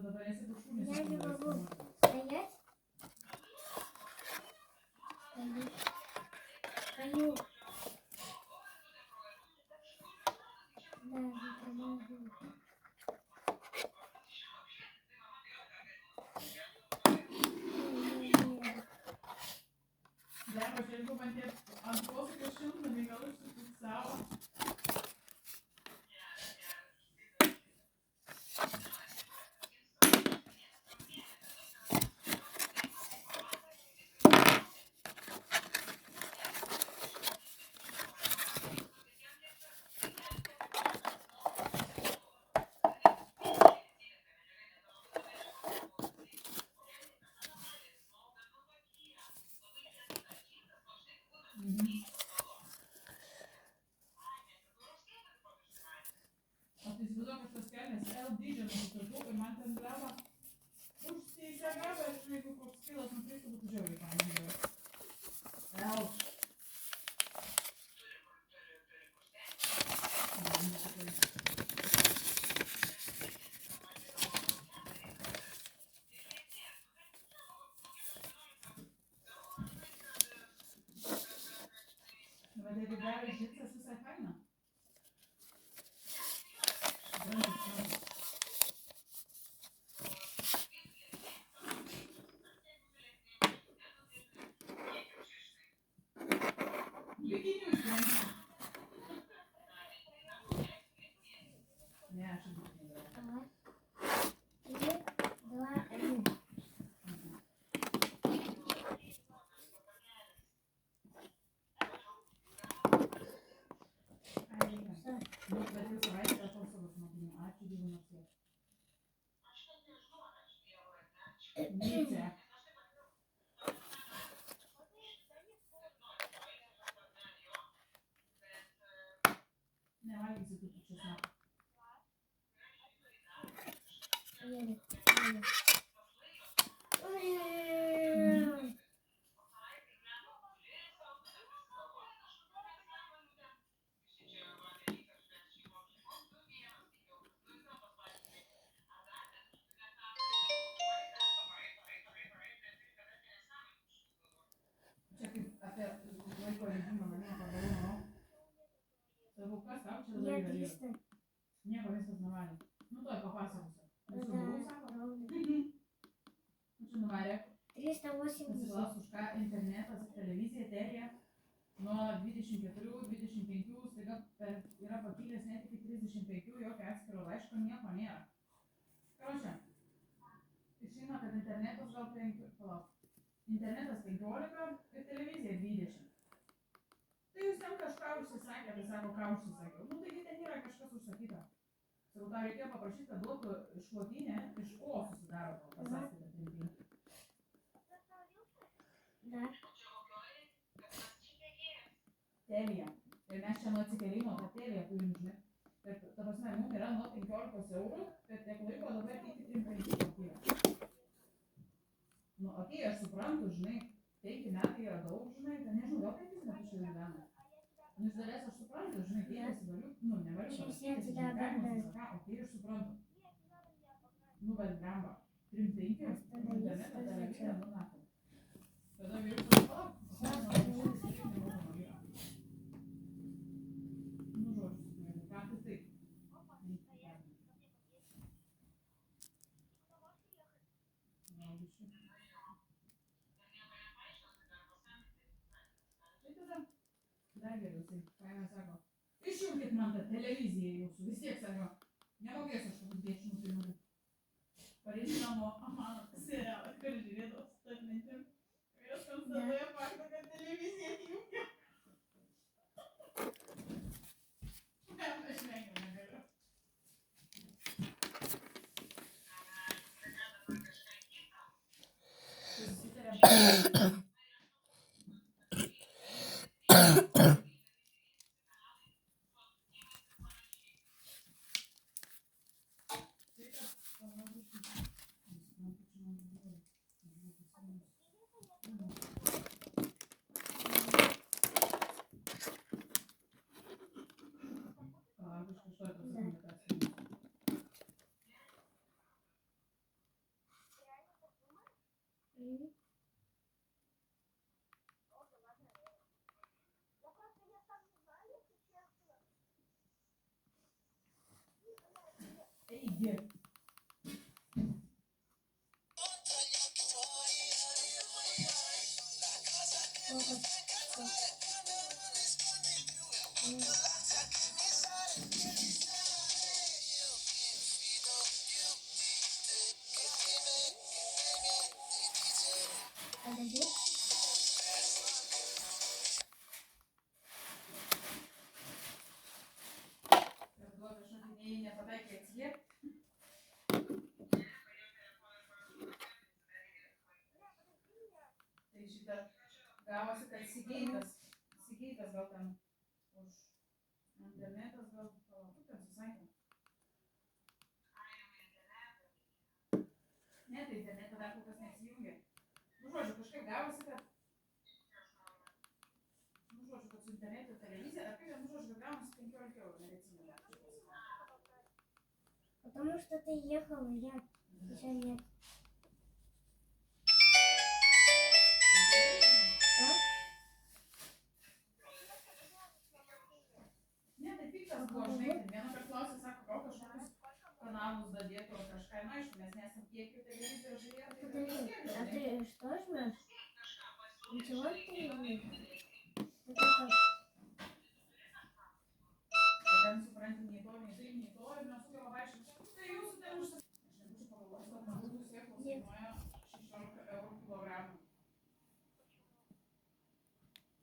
Я не могу стоять. Стою. Даже помогу. Dar, aš jeigu man tie ant posūkio šiltnamį gal užsifiksavo. O tai įsivaizduok, aš tas kelnes L dydžio nusipirkau ir man ten bleva užsisegavo, aš jeigu koks kilas nukristų, būtų žiauriai fainai. L. Bet jeigu geras džinsas, visai faina. Bikinių šventė. Ne, aš bikinių darau. Три, два, один. Nu, bet jau savaitę atostogos mokinių. Ačiū Dievui nakties. Myce. Nevalgysi tų česnakų. Едет, едет. Ой. Čia kaip apie laiko režimą vadinamą pagalvojau. Sakau, kas tau čia dabar Я yra vyras? 300. Nieko, viskas normaliai. Nu, tuoj papasakosiu. Nusibalau, sako. Ровно. Nu, čia nuvarė. 380. Pasiklaus už ką internetas, televizija, terija. Nuo 24-25 staiga yra pakilęs net iki 35, jokio atskiro laiško, nieko nėra. Karočią, išeina, kad internetas gal 5, palauk. Internetas 15 ir televizija 20. Tai jūs ten kažką užsisakė, tai sako, ką užsisakiau. Nu, taigi ten yra kažkas užsakyta. Sakau, tau reikėjo paprašyti, kad duotų išklotinę, iš ko susidaro tau pasakyta printinė. Да. Telija. Ir mes čia nuo atsikėlimo tą teliją turim, žinai. Ir ta prasme, mums yra nuo 15 eurų, bet tiek laiko dabar iki 35 pakylė. Nu, okei, aš suprantu, žinai, 5 metai yra daug, žinai, ten nežinau, gal 5 metus čia gyvena. Nu, iš dalies aš suprantu, žinai, keitėsi valiu, nu, nevaliu, Čia kad sėdi keitėsi, dar žinai, kaimus, dar. ką, okei, aš suprantu. Nu, bet blemba, 3-5, Aš tada internetą, jis televiziją, važiuoja. nu, nakai. Tada vyrius palauk, nu, žodžiu, ką tai taip. Tai tada dar geriau, tai kaina sako, išjungkit man tą televiziją jūsų, vis tiek sako, nemokėsiu aš kokius 10 pinigų. Pareisiu namo, mano serialą, kur žiūrėdavau su tas mintim. Ir aš konstatuoju faktą, kad televiziją atjungia. Aš negaliu. Susitarėm. Eigi. Подожди. Ir duoda šokinėjai nepataikai atsiliepti. Tai šitą gavosi, kad Sigeitas gal ten už internetas gal palauk, ten susakė. Ne, tai internetą dar kol kas neatsijungia. Žodžiu, kažkaip gavosi, kad su internetu televizija, ar kaip, žodžiu, kad gavosi 15 eurų, neatsimenu. Потому что ты ехал, и я еще нет. Ne, tai piktas buvo, žinai, vieną per klausę sako, gal kažkokius kanalus dadėtų ar kažką, na, aišku, mes nesam tiek jų televizijos žiūrėję, tai Подожди, а žinai. ты что жмешь? Ничего ты не жмешь? Ты только... Ten supranti, nei to, ir nesugeba vaikščioti. Tai jūsų ten užsakyti. Aš nebūčiau pagalvojęs, kad margų sėklos kainuoja 16 eurų kilogramą.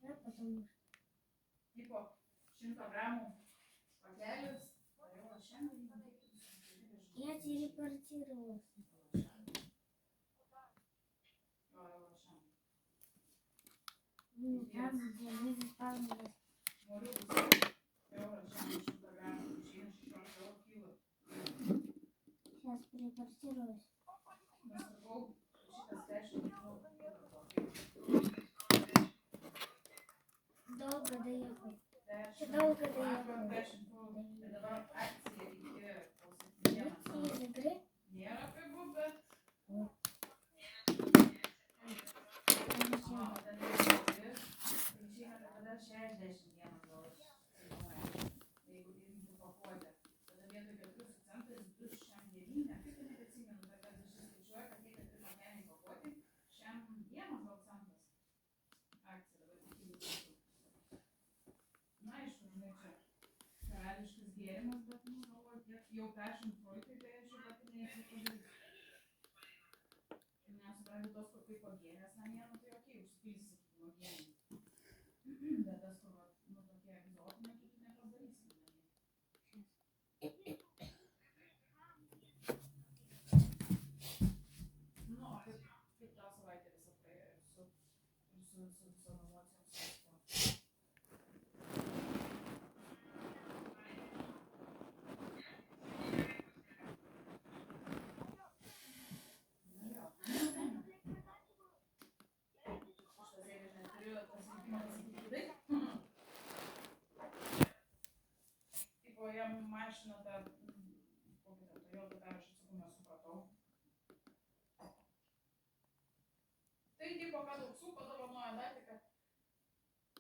Да, потому что... Tipo, 100 gramų pakelis. Tai jau šiandien Я телепортировалась. Там, где мы заспавнились. Сейчас телепортируюсь. Долго доехал. Долго доехал. Выйти из игры. Karališkas gėrimas, bet, nu, galvoju, tiek jau 10 projektai, tai aš jau pati neįsipadaryti. Nesuprantu tos, kur kaip uogienės namie, nu tai okei, užsipilsi, sakykim, uogienį. Bet tas, kur, nu, tokie egzotiniai, tai tu nepadarysi namie. Nu, kaip tą savaitę visą praėjo su visom emocijom su visko. Tipo, jam mašina tą, kokį tą Toyota dar aš atsakau, nesupratau. Tai tipo, kad auksų padovanojo dar tik, kad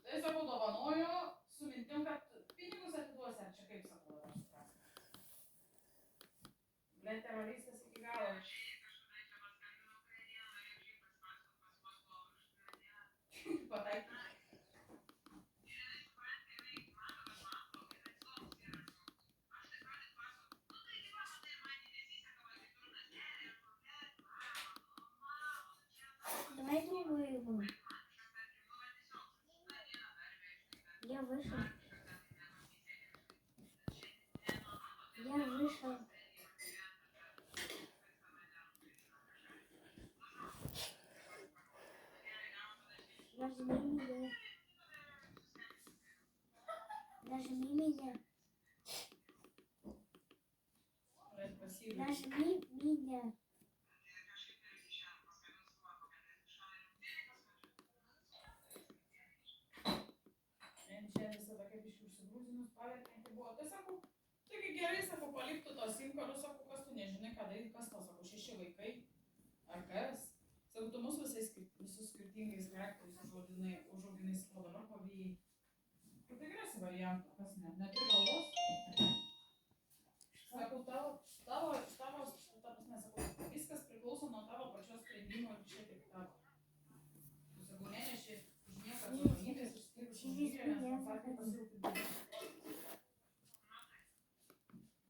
tai sakau, dovanojo su mintim, kad pinigus atiduosi, ar čia kaip sakau, dabar suprasti. Blet teroristas iki galo. Pataikė. Давай другую игру. Я вышел. Нажми меня. Нажми меня. Нажми меня. Čia visada kaip iš užsigrūzinus paverkianti buvo. Tai sakau, taigi gerai, sakau, paliktų tos simkarus, sakau, kas tu nežinai, ką daryti, kas to, sakau, 6 vaikai, ar kas. Sakau, tu mus visus skirtingais charakteriais užauginai, sakau, dabar pavėjai. Tai tikriausiai variantų, kas ne, neturi galvos. Sakau, tavo, ta prasme, sakau, viskas priklauso nuo tavo pačios sprendimo ir čia tik tavo. Tu sakau, neneši už nieką atsakomybės išskyrus už vyrą, nes mums sakė pasirūpinti.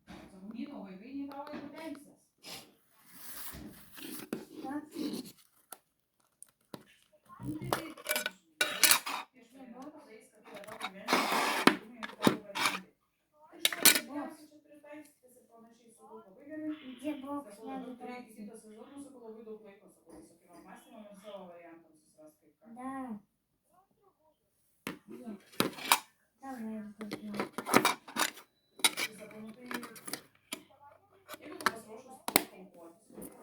Sakau, nei tavo vaikai, nei tavo vaikų teisės. Nu, tai taip, aš nemanau, kad tai, kad tai yra tavo gyvenimas, sprendimai ir tavo variantai. Tai tikriausiai čia turi taisytis ir panašiai, sakau, labai gerai. Sakau, dabar turi iki kito sezono, sakau, labai daug laiko, sakau, visokiam apmąstymam ir savo variantams susirast kaip ką. Да. Давай, Tai sakau, nu tai, jeigu tu pasiruošus paaukotis,